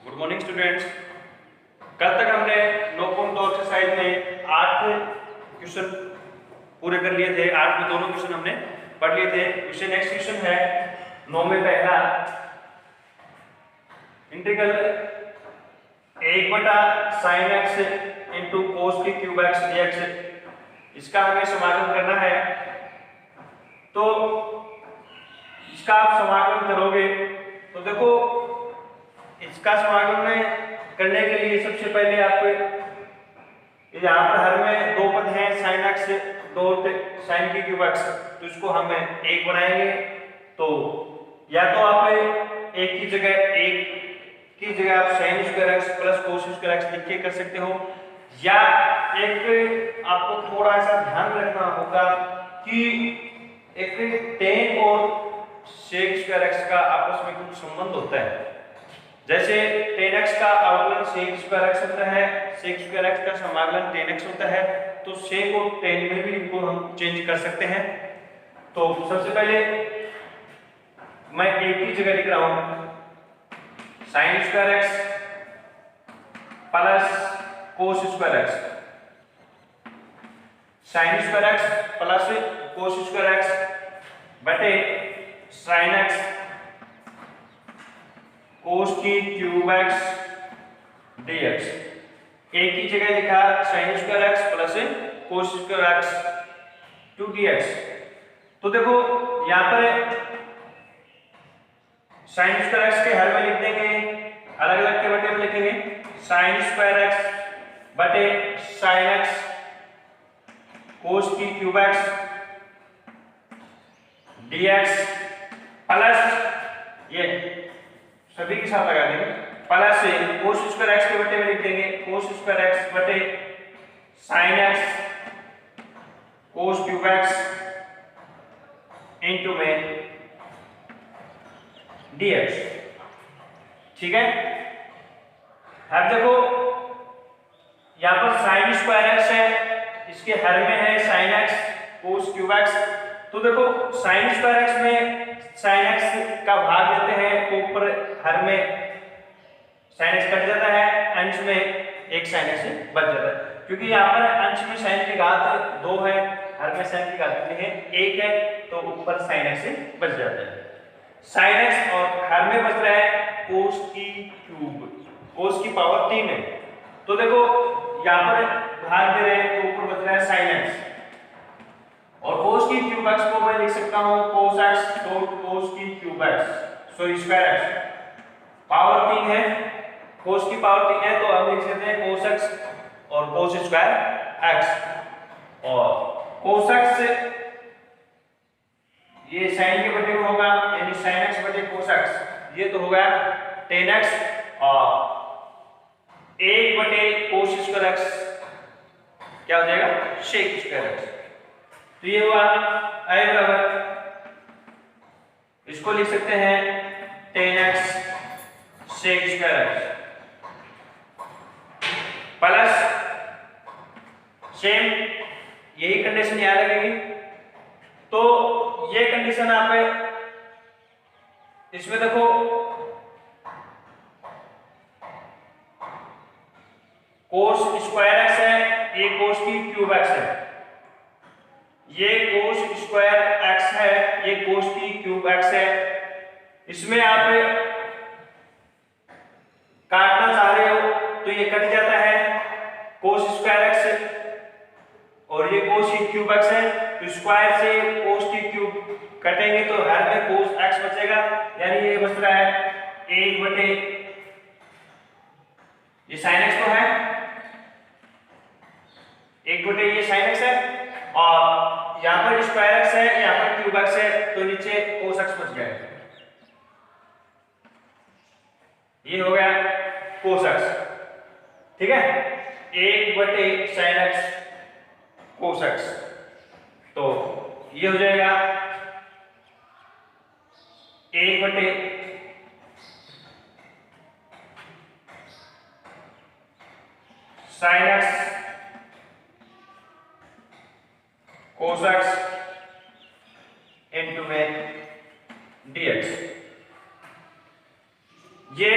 Good morning students. कल तक हमने 9.2 एक्सरसाइज में 8 क्वेश्चन पूरे कर लिए थे। 8 में दोनों क्वेश्चन हमने पढ़ लिए थे। विषय नेक्स्ट क्वेश्चन है 9 में पहला integral 1/sin x into cos की क्यूब x dx, इसका हमें समाकलन करना है। तो इसका आप समाकलन करोगे तो देखो, इसका समाकलन करने के लिए सबसे पहले आपको यहाँ पर हर में दो पद हैं, sin x दो sin की क्यूब x, तो इसको हम एक बनाएंगे। तो या तो आप एक की जगह आप sin square x plus cos square x लिख के कर सकते हो, या एक आपको थोड़ा सा ध्यान रखना होगा कि एक tan और sec स्क्वायर x का आपस में कुछ संबंध होता है। जैसे tan x का अवकलन sec स्क्वायर x होता है, sec स्क्वायर x का समाकलन tan x होता है, तो sec और tan में भी इनको हम चेंज कर सकते हैं। तो सबसे पहले मैं एक की जगह लिख रहा हूं sin square x plus cos square x, sin square x plus cos square x बटे sin x cos की क्यूब x dx। एक की जगह लिखा sin square x plus cos square x 2dx। तो देखो यहाँ पर sin स्क्वायर x के हर में लिख देंगे, अलग अलग के बटे में लिखेंगे sin स्क्वायर x बटे sin x cos की क्यूब x dx प्लस ये सभी के साथ लगा देंगे प्लस से cos स्क्वायर x के बटे में लिख देंगे cos स्क्वायर x बटे sin x cos cube x into में dx। ठीक है, अब देखो यहां पर sin स्क्वायर x है, इसके हर में है sin x cos cube x। तो देखो sin स्क्वायर x में sin x का भाग देते हैं तो ऊपर हर में sin x कट जाता है, अंश में एक sin x बच जाता है। क्योंकि यहाँ पर अंश में sin की घात 2 है, हर में sin की घात कितनी है 1 है, तो ऊपर sin x बच जाता है। sin x और हर में बच रहा है cos की क्यूब, cos की पावर 3 है। तो देखो यहाँ पर भाग दे रहे हैं तो ऊपर बच रहा है sin x, और cos की क्यूब x को मैं लिख सकता हूं cos x डॉट cos की cube x sorry square x, power 3 है, cos की पावर 3 है, तो हम लिख सकते हैं cos x और cos स्क्वायर x। और cos x ये sin के बटे में होगा, यानी sin x बटे cos x, ये तो होगा tan x, और 1 बटे cos स्क्वायर x क्या हो जाएगा sec स्क्वायर x। तो ये हुआ i बराबर, इसको लिख सकते हैं tan x sec square x plus same यही कंडीशन याद रखेंगे। तो ये कंडीशन आप इसमें देखो cos स्क्वायर x है, ये cos की क्यूब x है, ये cos स्क्वायर x है, ये cos की क्यूब x है। इसमें आप काटना चाह रहे हो तो ये कट जाता है cos स्क्वायर x, और ये cos की क्यूब x है, तो स्क्वायर से cos की क्यूब कटेंगे तो हर में cos x बचेगा, यानी ये बच रहा है 1 बटे ये sin x तो है, 1 बटे ये sin x है, और यहाँ पर स्क्वायर x है, यहाँ पर क्यूब x है, तो नीचे cos x बच गया। ये हो गया cos x, ठीक है, 1 बटे sin x cos x, तो ये हो जाएगा 1 बटे sin x cos x into में dx। ये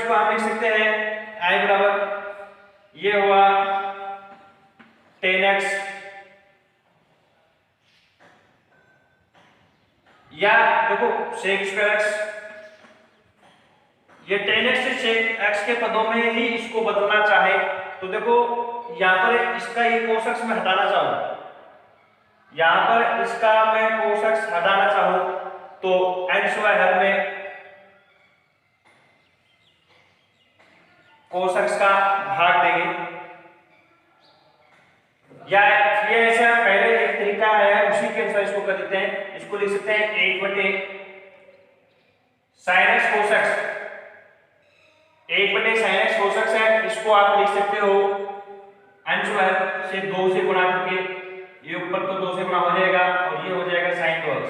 इसको आप लिख सकते हैं आई बराबर ये हुआ 10x, या देखो sec स्क्वायर x, ये 10x से sec x के पदों में ही इसको बदलना चाहे तो देखो यहां पर इसका ये cos x में हटाना चाहूं, यहां पर इसका मैं cos x हटाना चाहूं तो n स्क्वायर हर में cos x का भाग देंगे, या ये ऐसा पहले एक तरीका है उसी के अनुसार इसको कर देते हैं, इसको लिख सकते हैं 1 बटे sin x cos x, 1 बटे sin x cos x है, इसको आप लिख सकते हो n स्क्वायर से 2 से गुणा करके, ये ऊपर तो 2 से गुणा हो जाएगा और ये हो जाएगा sin 2x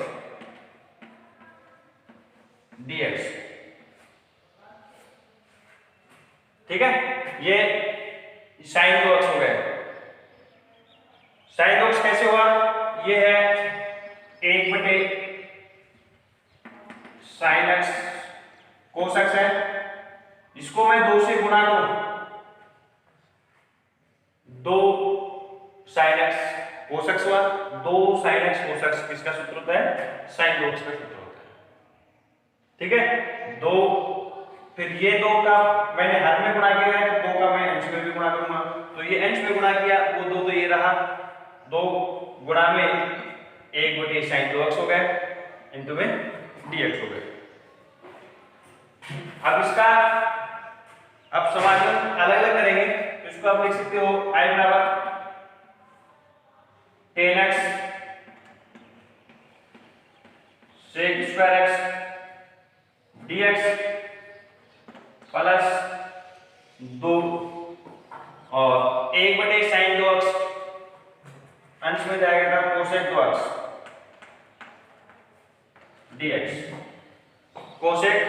dx, ठीक है, ये sin 2x हो गया। sin 2x कैसे हुआ, ये है 1 बटे sin x cos x है, इसको मैं 2 से गुणा करूं, 2 sin x cos x हुआ, 2 sin x cos x किसका सूत्र होता है, sin 2x का सूत्र होता है, ठीक है। 2 फिर ये 2 का मैंने हर में गुणा किया है तो 2 का मैं अंश में भी गुणा करूंगा, तो ये अंश में गुणा किया वो 2 तो ये रहा, 2 गुणा में 1 बटे sin 2x हो गया इंटू में dx हो गया। अब इसका अब समाकलन अलग अलग करेंगे तो इसको आप लिख सकते हो i बराबर 10x sec square x dx plus 2 और 1 बटे sin 2x अंश में जाएगा cosec 2x dx, cosec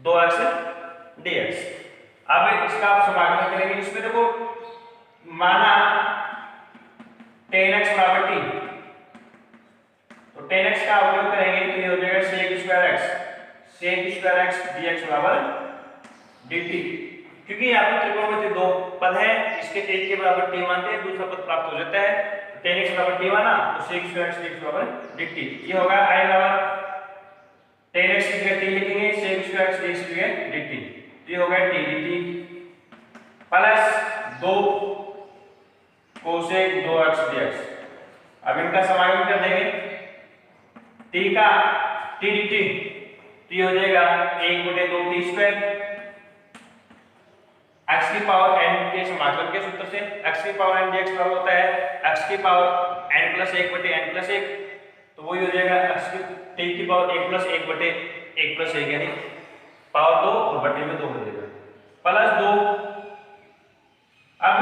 2x dx। अब इसका आप समाकलन करेंगे, इसमें देखो माना 10x बराबर t, तो 10x का उपयोग करेंगे तो ये हो जाएगा sec स्क्वायर x dx बराबर dt, क्योंकि यहाँ पर त्रिकोणमिति 2 पद है, इसके एक के बराबर t मानते हैं, दूसरा पद प्राप्त हो जाता है, 10x बराबर t माना तो sec स्क्वायर x dx बराबर dt, ये होगा i बराबर 10x की जगह t लिखेंगे, sec स्क्वायर x dx की जगह dt, ये होगा t dt plus 2 cosec 2x dx। अब इनका समाकलन कर देंगे, t का t dt तो हो जाएगा 1 बटे 2 t स्क्वायर, x की पावर n के समाकलन के सूत्र से x की पावर n dx बराबर होता है x की पावर n प्लस 1 बटे n प्लस 1, तो वही हो जाएगा x की t की पावर 1 प्लस 1 बटे 1 प्लस 1 यानी पावर 2 और बटे में 2 हो जाएगा प्लस 2। अब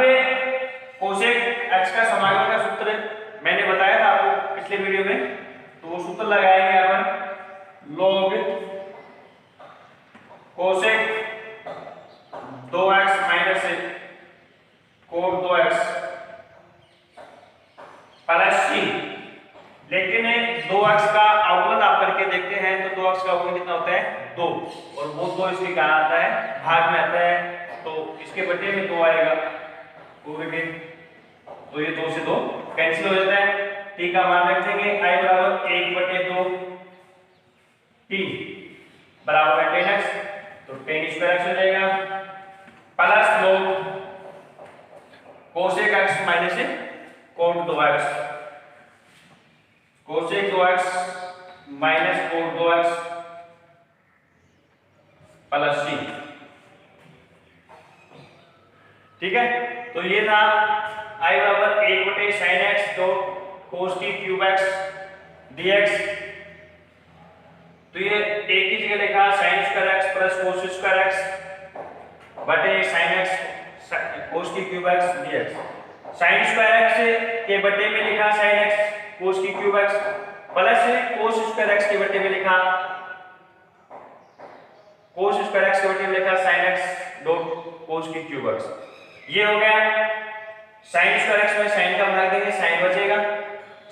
कोसेक x का समाकलन का सूत्र मैंने बताया था आपको पिछले वीडियो में, तो वो सूत्र लगाएंगे अपन log cosec 2x minus cot 2x plus c, लेकिन 2x का अवकलन आप करके देखते हैं तो 2x का अवकलन कितना होता है 2, और वो 2 इसके कहाँ आता है भाग में आता है, तो इसके बटे में 2 आएगा, तो ये 2 से 2 कैंसिल हो जाता है, t का मान रख देंगे i बराबर 1 बटे 2 t बराबर है 10x, तो 10 स्क्वायर x हो जाएगा plus log cosec x minus cot 2x, cosec 2x minus cot 2x plus c, ठीक है। तो ये था i बराबर 1 बटे sin x तो cos t cube x dx, तो ये एक ही जगह लिखा sin square x plus cos square x बटे sin x cos t cube x dx, sin square x के बटे में लिखा sin x cos t cube x plus cos square x के बटे में लिखा cos स्क्वायर x के बटे में लिखा sin x dot cos t cube x, ये हो गया sin स्क्वायर x में sin का भाग देंगे sin बचेगा,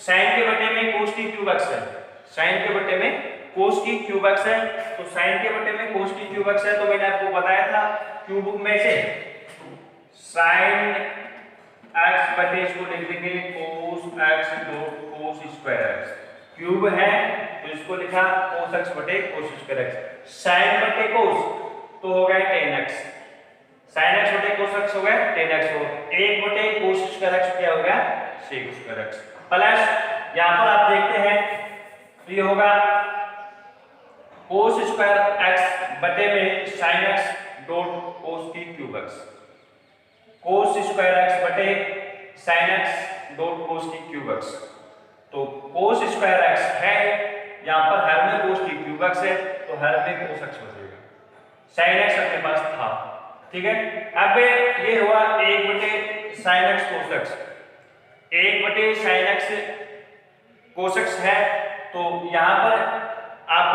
sin के बटे में cos t क्यूब x है, sin के बटे में कोस की क्यूब एक्स है, तो साइन के बटे में कोस की क्यूब एक्स है, तो मैंने आपको बताया था क्यूब में से साइन एक्स बटे इसको लिख देंगे cos x dot cos square x, cube है तो इसको लिखा कोस एक्स बटे कोस स्क्वायर एक्स, साइन बटे कोस तो हो गया tan x, साइन एक्स बटे कोस एक्स हो गया tan x, हो 1 बटे कोस स्क्वायर एक्स क्या हो गया sec स्क्वायर एक्स, प्लस यहां पर आप देखते हैं तो ये होगा कोस स्क्वायर एक्स बटे में साइन एक्स डॉट कोस की cube x, cos square x बटे साइन एक्स डॉट कोस की क्यूब एक्स, तो कोस स्क्वायर एक्स है यहां पर हर में कोस की क्यूब एक्स है तो हर में कोस एक्स बचेगा, साइन एक्स अपने पास था, ठीक है। अब ये हुआ 1 बटे साइन एक्स कोस एक्स, 1 बटे साइन एक्स कोस एक्स है, तो यहां पर आप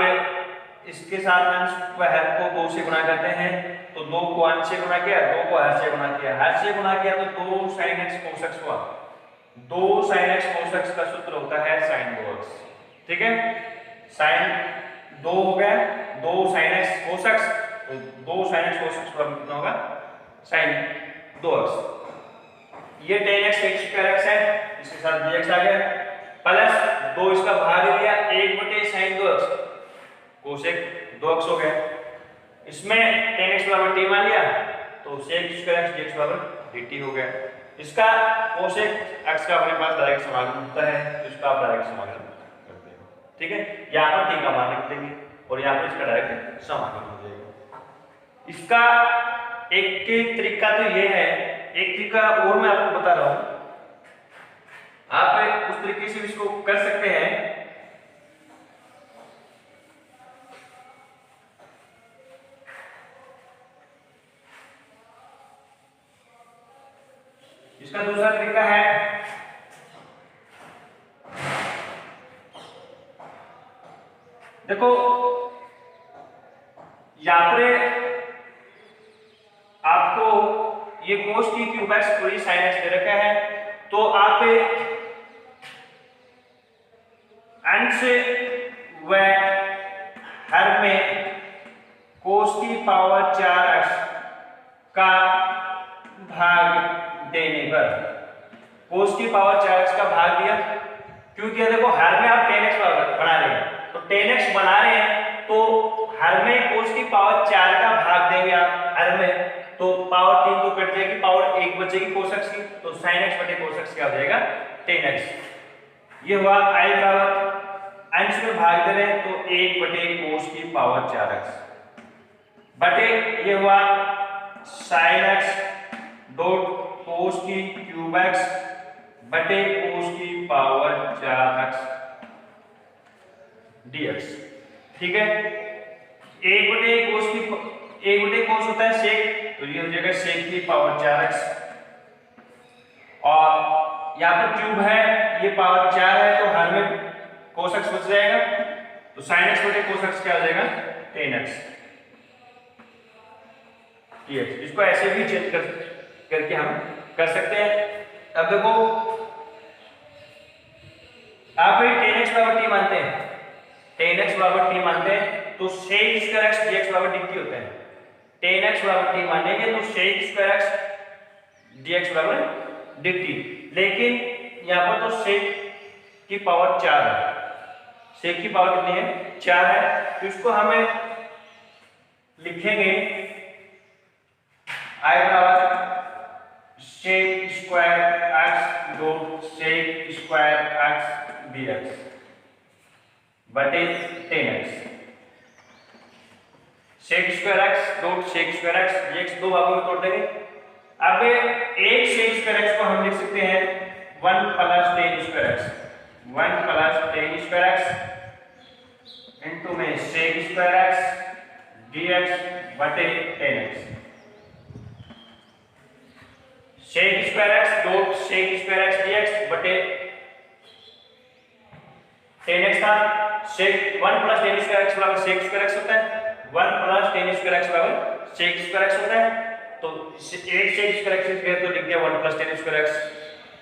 इसके साथ अंश को 2 से गुणा करते हैं, तो 2 को अंश से गुणा किया, 2 को हर से गुणा किया, हर से गुणा किया तो 2 साइन एक्स कोस एक्स हुआ, 2 साइन एक्स कोस एक्स का सूत्र होता है साइन 2x, ठीक है, साइन 2 हो गया 2 साइन एक्स कोस एक्स, तो 2 साइन एक्स कोस एक्स बराबर कितना होगा साइन 2x, ये tan x sec square x है, इसके साथ dx आ गया, प्लस 2 इसका भाग दिया 1 बटे साइन 2x कोसेक 2x हो गया, इसमें tan x बराबर t मान लिया तो sec स्क्वायर x dx बराबर dt हो गया, इसका कोसेक x का अपने पास डायरेक्ट समाकलन होता है, तो इसका आप डायरेक्ट समाकलन करते हैं, ठीक है, यहां पर t का मान लिख देंगे और यहां पर इसका डायरेक्ट समाकलन हो जाएगा। इसका एक तरीका तो ये है, एक तरीका और मैं आपको बता रहा हूं, आप उस तरीके से इसको कर सकते हैं। इसका दूसरा तरीका है, देखो यहां पर आपको ये कोस की क्यूब एक्स पूरी साइन एक्स दे रखा है, तो आप अंश व हर में कोस की पावर 4x का भाग देने पर, कोस की पावर 4x का भाग दिया, क्योंकि देखो हर में आप tan x बना रहे हैं, तो tan x बना रहे हैं तो हर में कोस की पावर 4 का भाग देंगे आप हर में, तो पावर 3 तो कट जाएगी, पावर 1 बचेगी कोस x की, तो sin x बटे कोस x क्या हो जाएगा tan x, ये हुआ i बराबर अंश में भाग दे रहे हैं तो 1 बटे कोस की पावर 4x बटे ये हुआ sin x डॉट कोस की क्यूब x बटे कोस की पावर 4x dx, ठीक है, 1 बटे कोस होता है सेक, तो ये हो जाएगा सेक की पावर 4x, और यहाँ पर क्यूब है ये पावर 4 है तो हर में कोस x बच जाएगा, तो sin x बटे कोस x क्या हो जाएगा tan x dx, इसको ऐसे भी चेंज करके हम कर सकते हैं। अब देखो आप tan x बराबर t मानते हैं, tan x बराबर t मानते हैं तो sec स्क्वायर x dx बराबर dt होता है, tan x बराबर t मानेंगे तो sec स्क्वायर x dx बराबर dt, लेकिन यहाँ पर तो sec की पावर 4 है, sec की पावर कितनी है 4 है, तो इसको हमें लिखेंगे i बराबर sec square x dot sec square x dx बटे tan x, sec square x dot sec square x dx दो भागों में तोड़ देंगे। अब एक sec स्क्वायर x को हम लिख सकते हैं 1 plus tan square x, 1 plus tan square x into में sec स्क्वायर x dx बटे tan x, sec square x dot sec square x dx बटे tan x था, sec 1 plus tan square x बराबर sec स्क्वायर x होता है, 1 plus tan square x बराबर sec square x होता है, तो एक sec स्क्वायर x की जगह तो लिख दिया 1 प्लस tan स्क्वायर x,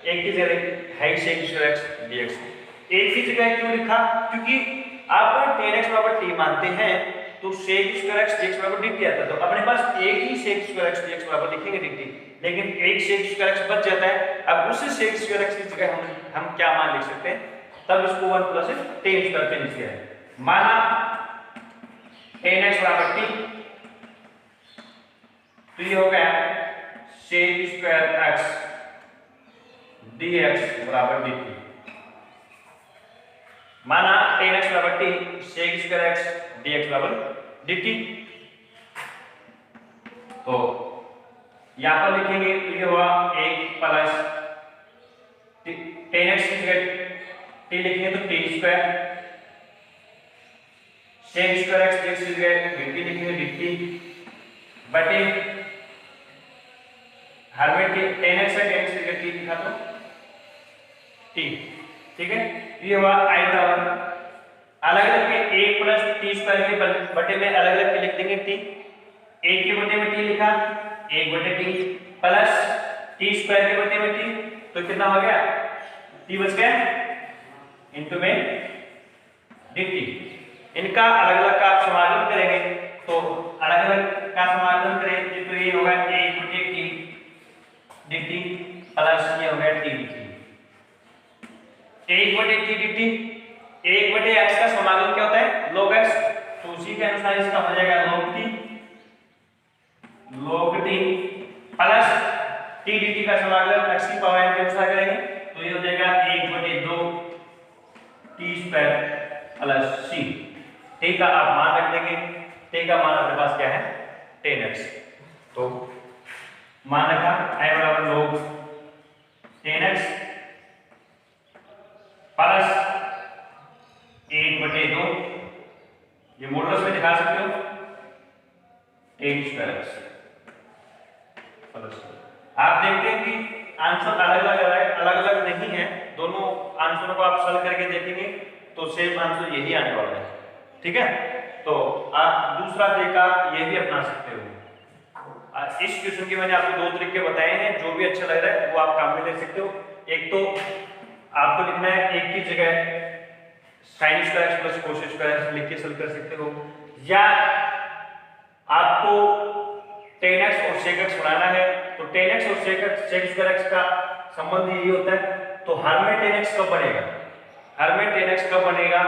एक की जगह है sec स्क्वायर x dx, एक ही जगह क्यों लिखा, क्योंकि आप टेन एक्स बराबर टी मानते हैं तो सेक स्क्वायर एक्स dx बराबर dt आता है, तो अपने पास एक ही सेक स्क्वायर एक्स dx बराबर लिखेंगे dt, लेकिन एक सेक स्क्वायर एक्स बच जाता है। अब उस सेक स्क्वायर एक्स की जगह हम क्या मान लिख सकते हैं, तब इसको 1 प्लस टेन स्क्वायर चेंज किया है। माना टेन एक्स बराबर टी, तो ये हो गया सेक स्क्वायर एक्स dx बराबर dt। माना टेन एक्स बराबर टी, सेक स्क्वायर एक्स dx बराबर dt, तो यहां पर लिखेंगे तो ये हुआ 1 प्लस टेन एक्स की जगह टी लिखेंगे तो t square, sec square x dx की जगह dt लिखेंगे dt बटे हर में टेन एक्स है, टेन एक्स की जगह टी लिखा तो टी, ठीक है। ये हुआ आई बराबर अलग अलग के 1 प्लस टी स्क्वायर के बटे में अलग अलग के लिख देंगे टी, एक के बटे में टी लिखा 1 बटे टी प्लस टी स्क्वायर के बटे में टी, तो कितना हो गया टी बच गया इनटू में dt। इनका अलग अलग का आप समाकलन करेंगे तो अलग अलग का समाकलन करेंगे तो ये होगा 1 बटे टी dt प्लस ये हो गया टी dt, 1 बटे टी dt, 1 बटे x का समाकलन क्या होता है log x, तो उसी के अनुसार इसका हो जाएगा log t plus T dt का समाकलन x की पावर n के अनुसार करेंगे तो ये हो जाएगा 1 बटे 2 T square plus c। t का आप मान रख देंगे, t का मान अपने पास क्या है 10x, तो मान रखा i बराबर log 10x प्लस 1 बटे 2, ये मॉडुलस में दिखा सकते हो 10 स्क्वायर एक्स प्लस। आप देखते हैं कि आंसर अलग अलग नहीं है, दोनों आंसरों को आप सॉल्व करके देखेंगे तो सेम आंसर यही आने वाला है, ठीक है। तो आप दूसरा तरीका ये भी अपना सकते हो। इस क्वेश्चन के मैंने आपको 2 तरीके बताए हैं, जो भी अच्छा लग रहा है वो आप काम में ले सकते हो। एक तो आपको लिखना है एक की जगह sin square x plus cos square x लिख के सॉल्व कर सकते हो, या आपको tan x और sec x बनाना है तो tan x और sec स्क्वायर x का संबंध यही होता है, तो हर में tan x कब बनेगा, हर में tan x कब बनेगा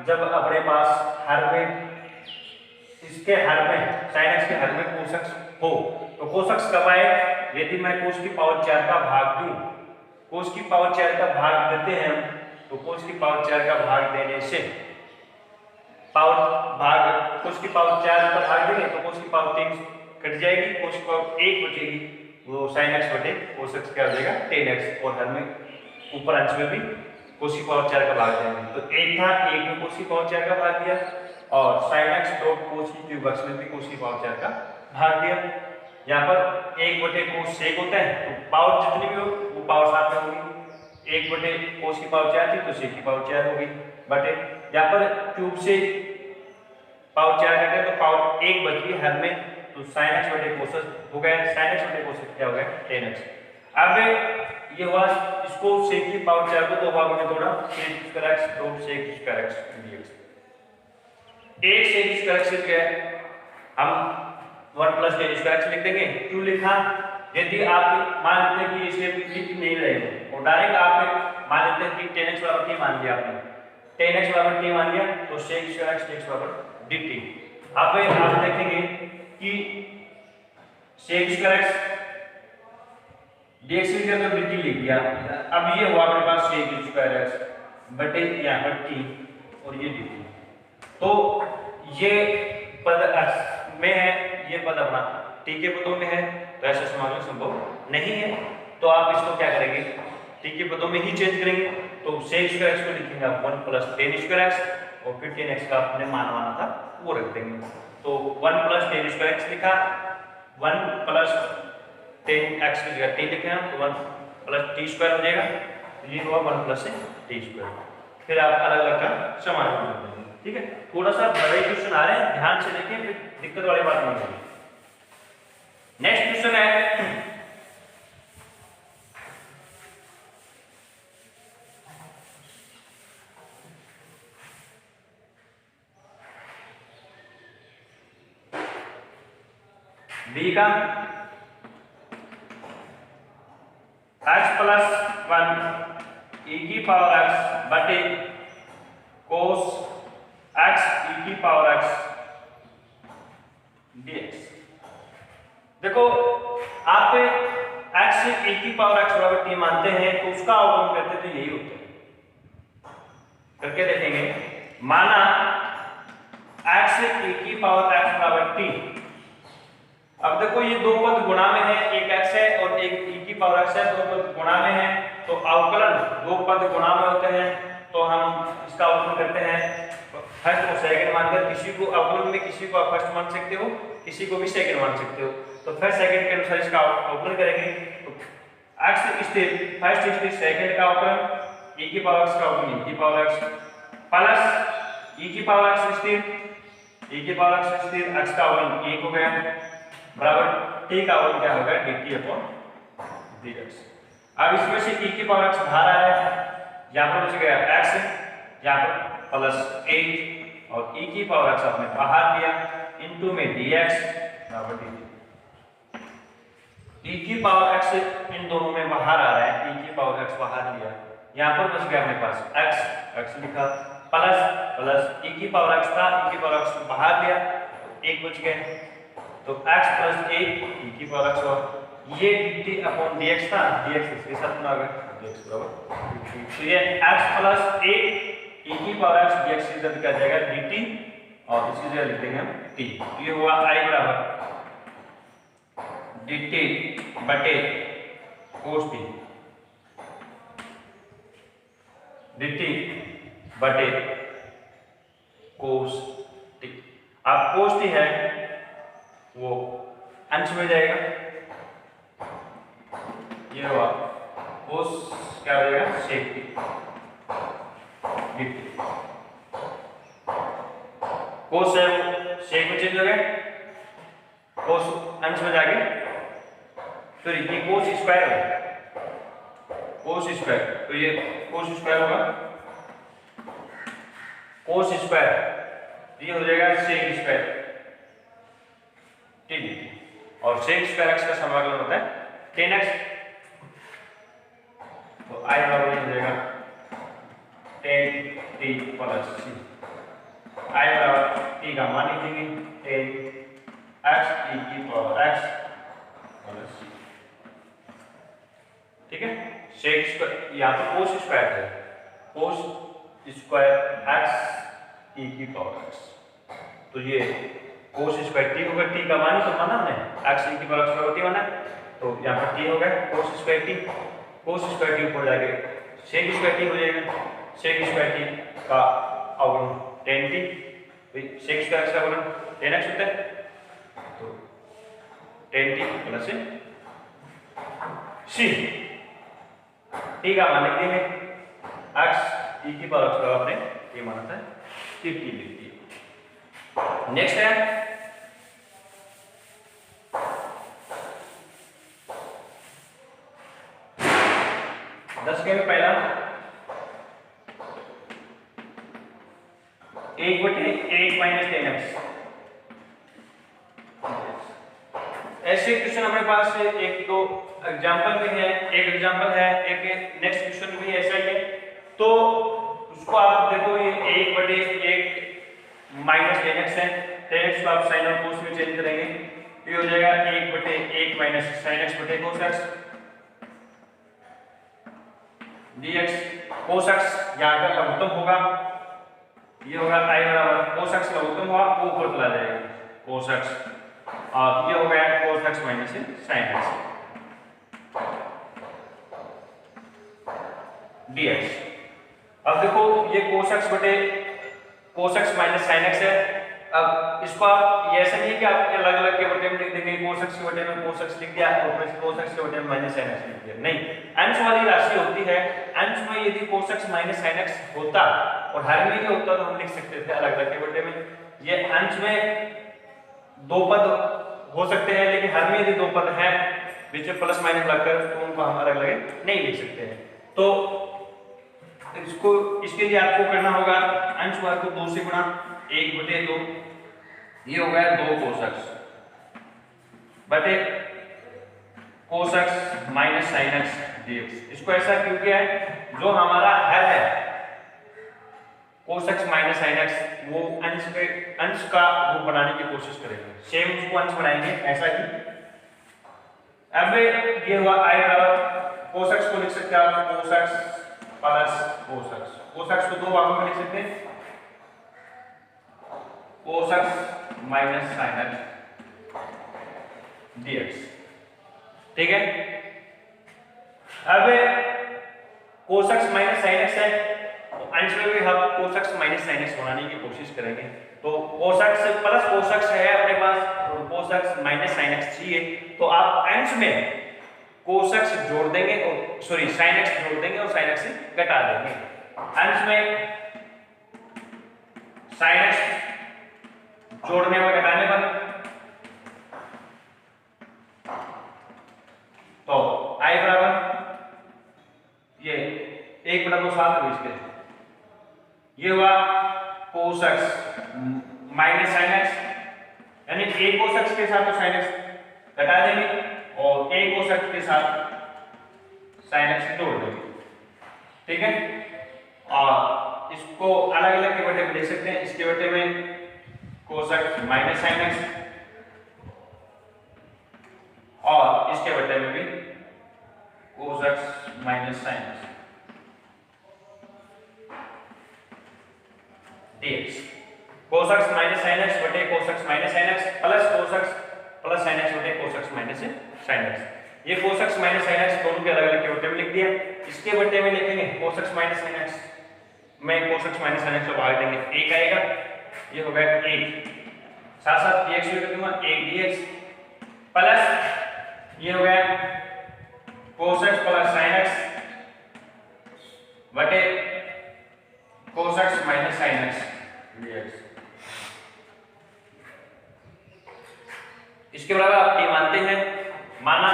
जब अपने पास हर में इसके हर में sin x के हर में cos x हो, तो cos x कब आए, यदि मैं cos की पावर 4 का भाग दूं, cos की पावर 4 का भाग देते हैं तो cos की पावर 4 का भाग देने से cos की पावर 4 का भाग देंगे तो cos की पावर 3 कट जाएगी, cos की पावर 1 बचेगी, वो sin x बटे cos x क्या हो जाएगा 10x, और हर में ऊपर अंश में भी cos की पावर 4 का भाग देंगे, तो एक था एक में cos की पावर 4 का भाग दिया और sin x डॉट cos की क्यूब x में भी cos की पावर 4 का भाग दिया। यहाँ पर 1 बटे cos sec होता है तो पावर जितनी भी हो वो पावर साथ में होगी, 1 बटे cos की पावर 4 थी तो sec की पावर 4 होगी बटे, यहाँ पर क्यूब से पावर 4 कटे तो पावर 1 बच गई हर में, तो sin x बटे cos हो गया, sin x बटे cos क्या हो गया 10x। अब ये हुआ इसको sec की पावर 4 को 2 भागों में तोड़ा, sec स्क्वायर x तो sec स्क्वायर x dx, एक sec स्क्वायर x क्या है हम 1 प्लस tan स्क्वायर x लिख देंगे। क्यों लिखा, यदि आप मान लेते हैं कि इसे लिख नहीं रहे हो और डायरेक्ट आप मान लेते हैं कि tan x बराबर t मान लिया आपने, tan x बराबर t मान लिया तो sec स्क्वायर x dx बराबर dt। अब आप देखेंगे कि sec स्क्वायर x dx की जगह तो dt लिख दिया, अब ये हुआ अपने पास sec स्क्वायर x बटे यहाँ पर t और ये dt, तो ये पद में है, ये पद अपना t के पदों में है, तो ऐसा समाकलन संभव नहीं है, तो आप इसको क्या करेंगे t के पदों में ही चेंज करेंगे, तो sec स्क्वायर x को लिखेंगे आप 1 प्लस tan स्क्वायर x और फिर tan x का आपने मान माना था वो रख देंगे, तो 1 प्लस tan स्क्वायर x लिखा, 1 प्लस tan x की जगह t लिखे तो 1 प्लस t स्क्वायर हो जाएगा, ये हुआ 1 प्लस t स्क्वायर, फिर आप अलग अलग का समाकलन कर देंगे, ठीक है। थोड़ा सा बड़े क्वेश्चन आ रहे हैं, ध्यान से देखिए, फिर दिक्कत वाली बात नहीं होगी। नेक्स्ट क्वेश्चन है b का x प्लस 1 e की पावर x बटे cos x e की पावर x dx। देखो आप x e की पावर x बराबर t मानते हैं तो उसका अवकलन करते तो यही होता है। करके देखेंगे, माना x e की पावर x बराबर t। अब देखो ये दो पद गुणा में है, एक x है और एक e की पावर x है, दो पद गुणा में है तो अवकलन दो पद गुणा में होते हैं तो हम इसका अवकलन करते हैं फर्स्ट और सेकंड मानकर। किसी को अवकलन में किसी को आप फर्स्ट मान सकते हो, किसी को भी सेकंड मान सकते हो, तो फर्स्ट सेकंड के अनुसार इसका अवकलन करेंगे। तो x स्थिर फर्स्ट स्थिर सेकंड का अवकलन e की पावर x का अवकलन e की पावर x प्लस e की पावर x स्थिर e की पावर x स्थिर x का अवकलन 1 हो गया बराबर t का अवकलन क्या होगा dt/dx। अब इसमें से e की पावर x बाहर आ रहा है, यहां पर बच गया x, यहां पर प्लस 8 और e की पावर x आपने बाहर दिया इनटू में dx बराबर dt। e की पावर x इन दोनों में बाहर आ रहा है, e की पावर x बाहर दिया, यहां पर बच गया अपने पास x लिखा प्लस e की पावर x था, e की पावर x बाहर दिया 1 बच गया तो x प्लस 1 e की पावर x हुआ। ये dt/dx था, dx इसके साथ में आ गया dx बराबर। तो ये x प्लस 1 e की पावर x dx से रद्द कर जाएगा dt और इसकी जगह लिख देंगे हम t। ये हुआ i बराबर dt बटे cos t, dt बटे cos t। अब cos t है वो अंश में जाएगा, ये हुआ cos क्या हो जाएगा sec t dt। cos है वो sec में चेंज हो गया, cos अंश में जाके फिर ये cos स्क्वायर होगा, cos स्क्वायर तो ये cos स्क्वायर होगा, cos स्क्वायर ये हो जाएगा sec स्क्वायर t dt और sec स्क्वायर x का समाकलन होता है tan x। तो i बराबर हो जाएगा tan t plus c, i बराबर t का मान लिखेंगे tan x e की पावर x प्लस c। ठीक है, sec स्क्वायर यहाँ तो cos स्क्वायर है, cos स्क्वायर x e की पावर x, तो ये cos स्क्वायर t होगा, t का मान तो माना हमने x e की पावर x बराबर t माना, तो यहाँ पर t हो गया cos square t, cos square t ऊपर जाके sec स्क्वायर t हो जाएगा, sec स्क्वायर t का अवकलन tan t, sec square x का अवकलन tan x होता है तो tan t plus c, t का मान लिख देंगे x e की पावर x का आपने ये माना था t लिख दिया। नेक्स्ट है 10 के में पहला 1/1 माइनस tan x। ऐसे क्वेश्चन हमारे पास एक दो एग्जांपल भी है, एक एग्जांपल है, एक नेक्स्ट क्वेश्चन भी ऐसा ही है, तो उसको आप देखो ये 1/1 माइनस tan x है, tan x को आप sin और cos में चेंज करेंगे तो ये हो जाएगा 1/1 माइनस sin x बटे cos x dx। cos x यहाँ का लघुत्तम होगा, ये होगा i बराबर cos x लघुत्तम हुआ वो ऊपर चला जाएगा cos x और ये हो गया cos x minus sin x dx। अब देखो ये cos x बटे cos x minus sin x है। अब इसको आप ये ऐसा नहीं है कि आप अलग अलग के बटे में लिख देंगे, cos x के बटे में cos x लिख दिया और फिर cos x के बटे में माइनस sin x लिख दिया, नहीं, अंश वाली राशि होती है, अंश में यदि cos x minus sin x होता और हर में ये होता तो हम लिख सकते थे अलग अलग के बटे में। ये अंश में दो पद हो सकते हैं लेकिन हर में यदि दो पद हैं बीच में प्लस माइनस लगकर तो उनको हम अलग अलग नहीं लिख सकते हैं। तो इसको इसके लिए आपको करना होगा अंश वर्ग को 2 से गुणा 1/2, ये हो गया 2 cos x बटे cos x minus sin x dx। इसको ऐसा क्यों किया है, जो हमारा हल है cos x minus sin x वो अंश का रूप बनाने की कोशिश करेंगे, सेम उसको अंश बनाएंगे ऐसा ही। अब ये हुआ i बराबर cos x को लिख सकते हैं आप cos x plus cos x। cos x को दो भागों में लिख सकते हैं, cos x minus sin x dx। ठीक है, अब cos x minus sin x है तो अंश में भी हम cos x minus sin x बनाने की कोशिश करेंगे। तो cos x plus cos x है अपने पास और cos x minus sin x चाहिए, तो आप अंश में cos x जोड़ देंगे और सॉरी sin x जोड़ देंगे और sin x से घटा देंगे। अंश में sin x जोड़ने और घटाने पर तो i बराबर ये 1/2 7 इसके, ये हुआ cos x minus sin x, यानी a cos x के साथ तो sin x घटा देंगे और a cos x के साथ sin x जोड़ देंगे। ठीक है, और इसको अलग अलग के बटे में लिख सकते हैं। इसके बटे में cos x minus sin x और इसके बटे में भी cos x minus sin x dx। cos x minus sin x बटे cos x minus sin x plus cos x plus sin x बटे cos x minus sin x। ये cos x minus sin x दोनों के अलग अलग के बटे में लिख दिया। इसके बटे में लिखेंगे cos x minus sin x में cos x minus sin x को भाग देंगे, 1 आएगा, ये हो गया 1, साथ साथ dx भी कर दूंगा 1 dx प्लस ये हो गया cos x plus sin x बटे cos x minus sin x dx। इसके बराबर आप t मानते हैं, माना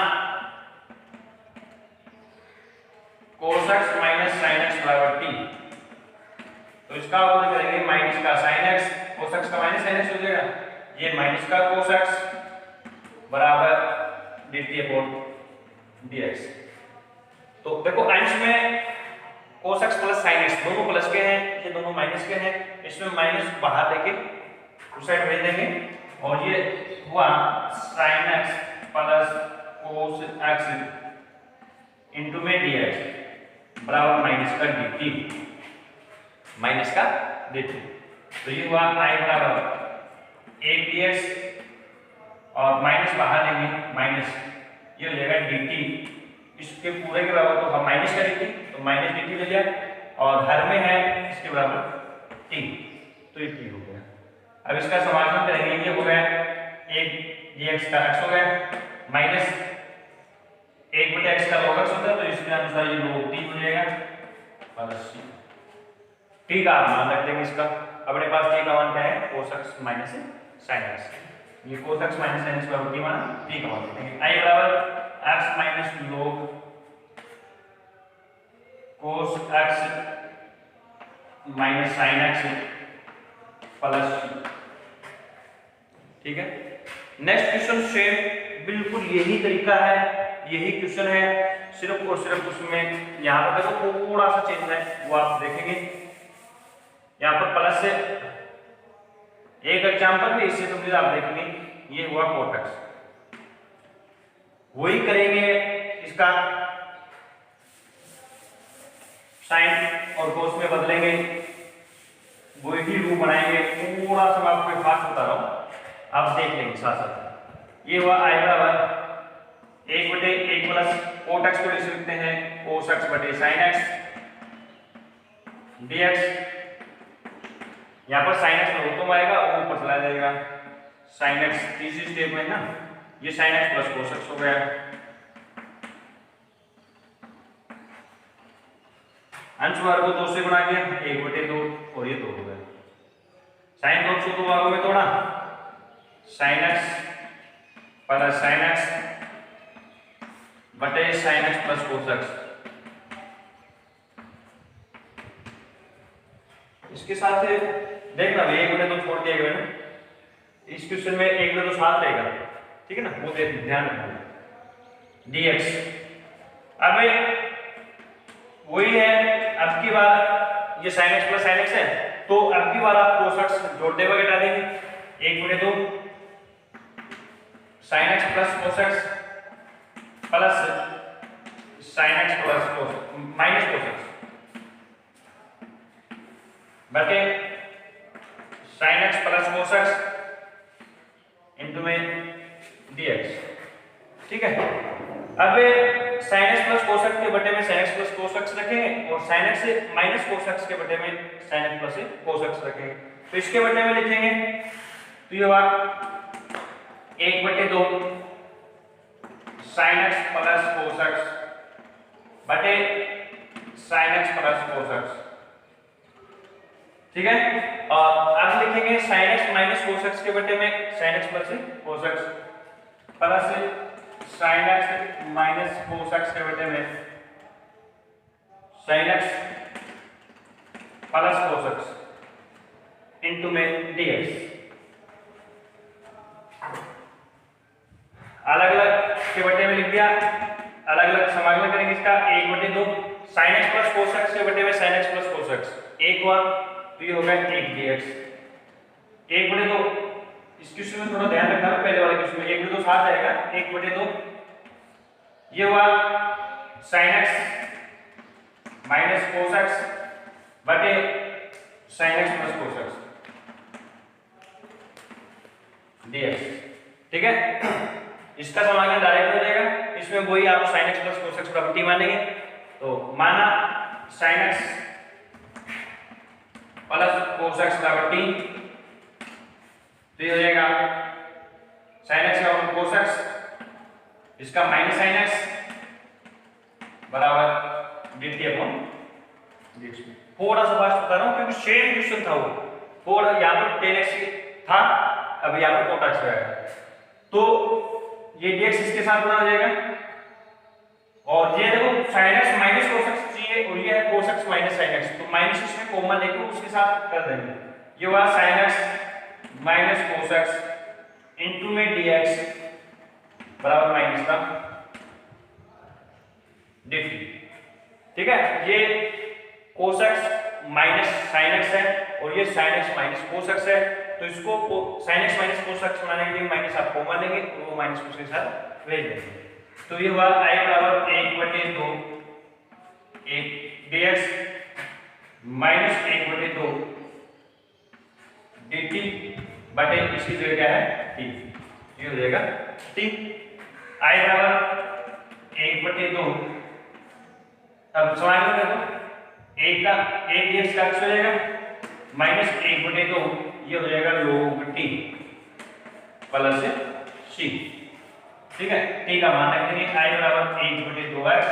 cos x minus sin x बराबर t, तो इसका अवकलन करेंगे माइनस का sin x, cos x का माइनस sin x हो जाएगा, ये माइनस का cos x बराबर dt अपॉन dx। तो देखो अंश में cos x plus sin x दोनों प्लस के हैं, ये दोनों माइनस के हैं, इसमें माइनस बाहर लेके उस साइड भेज देंगे और ये हुआ sin x plus cos x into में dx बराबर माइनस का dt, माइनस का dt। तो ये हुआ i बराबर 1 dx और माइनस बाहर लेंगे, माइनस ये हो जाएगा dt, इसके पूरे के बराबर तो हम माइनस का dt, तो माइनस dt ले लिया और हर में है इसके बराबर t, तो ये t हो गया। अब इसका समाकलन करेंगे, ये हो गया 1 dx का x हो गया माइनस 1 बटे x का log x होता है, तो इसके अनुसार ये log t हो जाएगा प्लस t का मान रख देंगे इसका। अपने पास t का मान क्या है cos x minus sin x, ये cos x minus sin x बराबर t माना, t का मान रख देंगे i बराबर x minus log cos x minus sin x plus. ठीक है, नेक्स्ट क्वेश्चन सेम बिल्कुल यही तरीका है, यही क्वेश्चन है, सिर्फ और सिर्फ उसमें यहाँ पर देखो थोड़ा सा चेंज है, वो आप देखेंगे। यहाँ पर प्लस से एक एग्जांपल भी इससे तो आप देखेंगे, ये हुआ cot x, वही करेंगे इसका साइन और cos में बदलेंगे, वही रूप बनाएंगे। थोड़ा सा मैं आपको खास बता रहा हूं, आप देख लेंगे साथ साथ। ये हुआ i बराबर 1 बटे 1 प्लस cot x को लिख सकते हैं cos x बटे sin x dx। यहाँ पर sin x में हुक्म आएगा, वो ऊपर चला जाएगा, sin x तीसरी स्टेप में ना, ये sin x plus cos x हो गया। अंश वर्ग को 2 से गुणा किया, 1 बटे 2 और ये 2 हो गया। sin 2 को 2 भागों में तोड़ा, sin x plus sin x बटे sin x plus cos x। इसके साथ देखना 1 बटे 2 छोड़ दिया गया ना, इस क्वेश्चन में 1 बटे 2 साथ रहेगा, ठीक है ना, वो ध्यान रखो dx। अब वही है, अब की बार ये sin x plus sin x है, तो अब की बार आप cos x जोड़ते हुए घटा देंगे 1/2 sin x plus cos x plus sin x plus minus cos x बटे sin x plus cos x into में dx। ठीक है, अब sin x plus cos x के बटे में sin x plus cos x रखेंगे और sin x minus cos x के बटे में sin x plus cos x रखेंगे। तो इसके बटे में लिखेंगे तो ये हुआ 1/2 sin x plus cos x बटे sin x plus cos x। ठीक है, और अब लिखेंगे sin x minus cos x के बटे में sin x plus cos x plus sin x minus cos x के बटे में sin x plus cos x into में dx। अलग अलग के बटे में लिख दिया, अलग अलग समाकलन करेंगे इसका 1/2 sin x plus cos x के बटे में sin x plus cos x एक हुआ, तो ये हो गया 1 dx। 1/2 इस क्वेश्चन में थोड़ा ध्यान रखना है, पहले वाले क्वेश्चन में 1/2 साथ जाएगा 1/2 ये हुआ sin x minus cos x बटे sin x plus cos x dx। ठीक है, इसका समाकलन डायरेक्ट हो जाएगा, इसमें वही आप sin x plus cos x property मानेंगे। तो माना sin x plus cos x property, तो ये हो जाएगा sin x का cos x, इसका माइनस sin x बराबर dt अपॉन dt। थोड़ा सा फास्ट बता रहा हूँ क्योंकि सेम क्वेश्चन था वो, थोड़ा यहाँ पर 10x था, अभी यहाँ पर cot x आएगा, तो ये dx इसके साथ गुणा हो जाएगा और ये देखो sin x minus cos x चाहिए और ये है cos x minus sin x, तो माइनस इसमें कॉमन लेके उसके साथ कर देंगे। ये हुआ sin x minus cos x into में dx बराबर माइनस का dt। ठीक है, ये cos x minus sin x है और ये sin x minus cos x है, तो इसको sin x minus cos x बनाने के लिए माइनस आप कॉमन लेंगे और वो माइनस उसके साथ भेज देंगे। तो ये हुआ I बराबर 1/2 dx माइनस 1/2 dt बटे इसकी जगह क्या है t, ये हो जाएगा t। I बराबर 1/2, अब समाकलन कर दो, 1 dx का हो जाएगा माइनस 1/2, ये हो जाएगा log t प्लस c। ठीक है, t का मान रख देंगे I बराबर 1/2x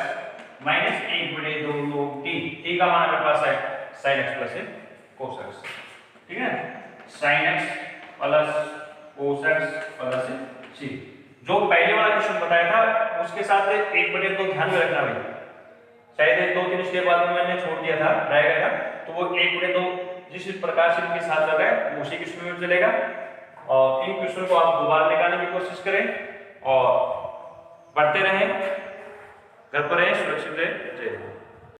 minus 1/2 log t, t का मान मेरे पास है sin x plus cos x। ठीक है, sin x plus cos x plus c। जो पहले वाला क्वेश्चन बताया था उसके साथ 1/2 ध्यान में रखना भाई, शायद 2-3 स्टेप बाद में मैंने छोड़ दिया था, रह गया था, तो वो 1/2 जिस प्रकार से इनके साथ चल रहा है उसी क्वेश्चन में चलेगा। और इन क्वेश्चन को आप दोबारा निकालने की कोशिश करें और पढ़ते रहें, घर पर रहें, सुरक्षित रहें। जय हिंद।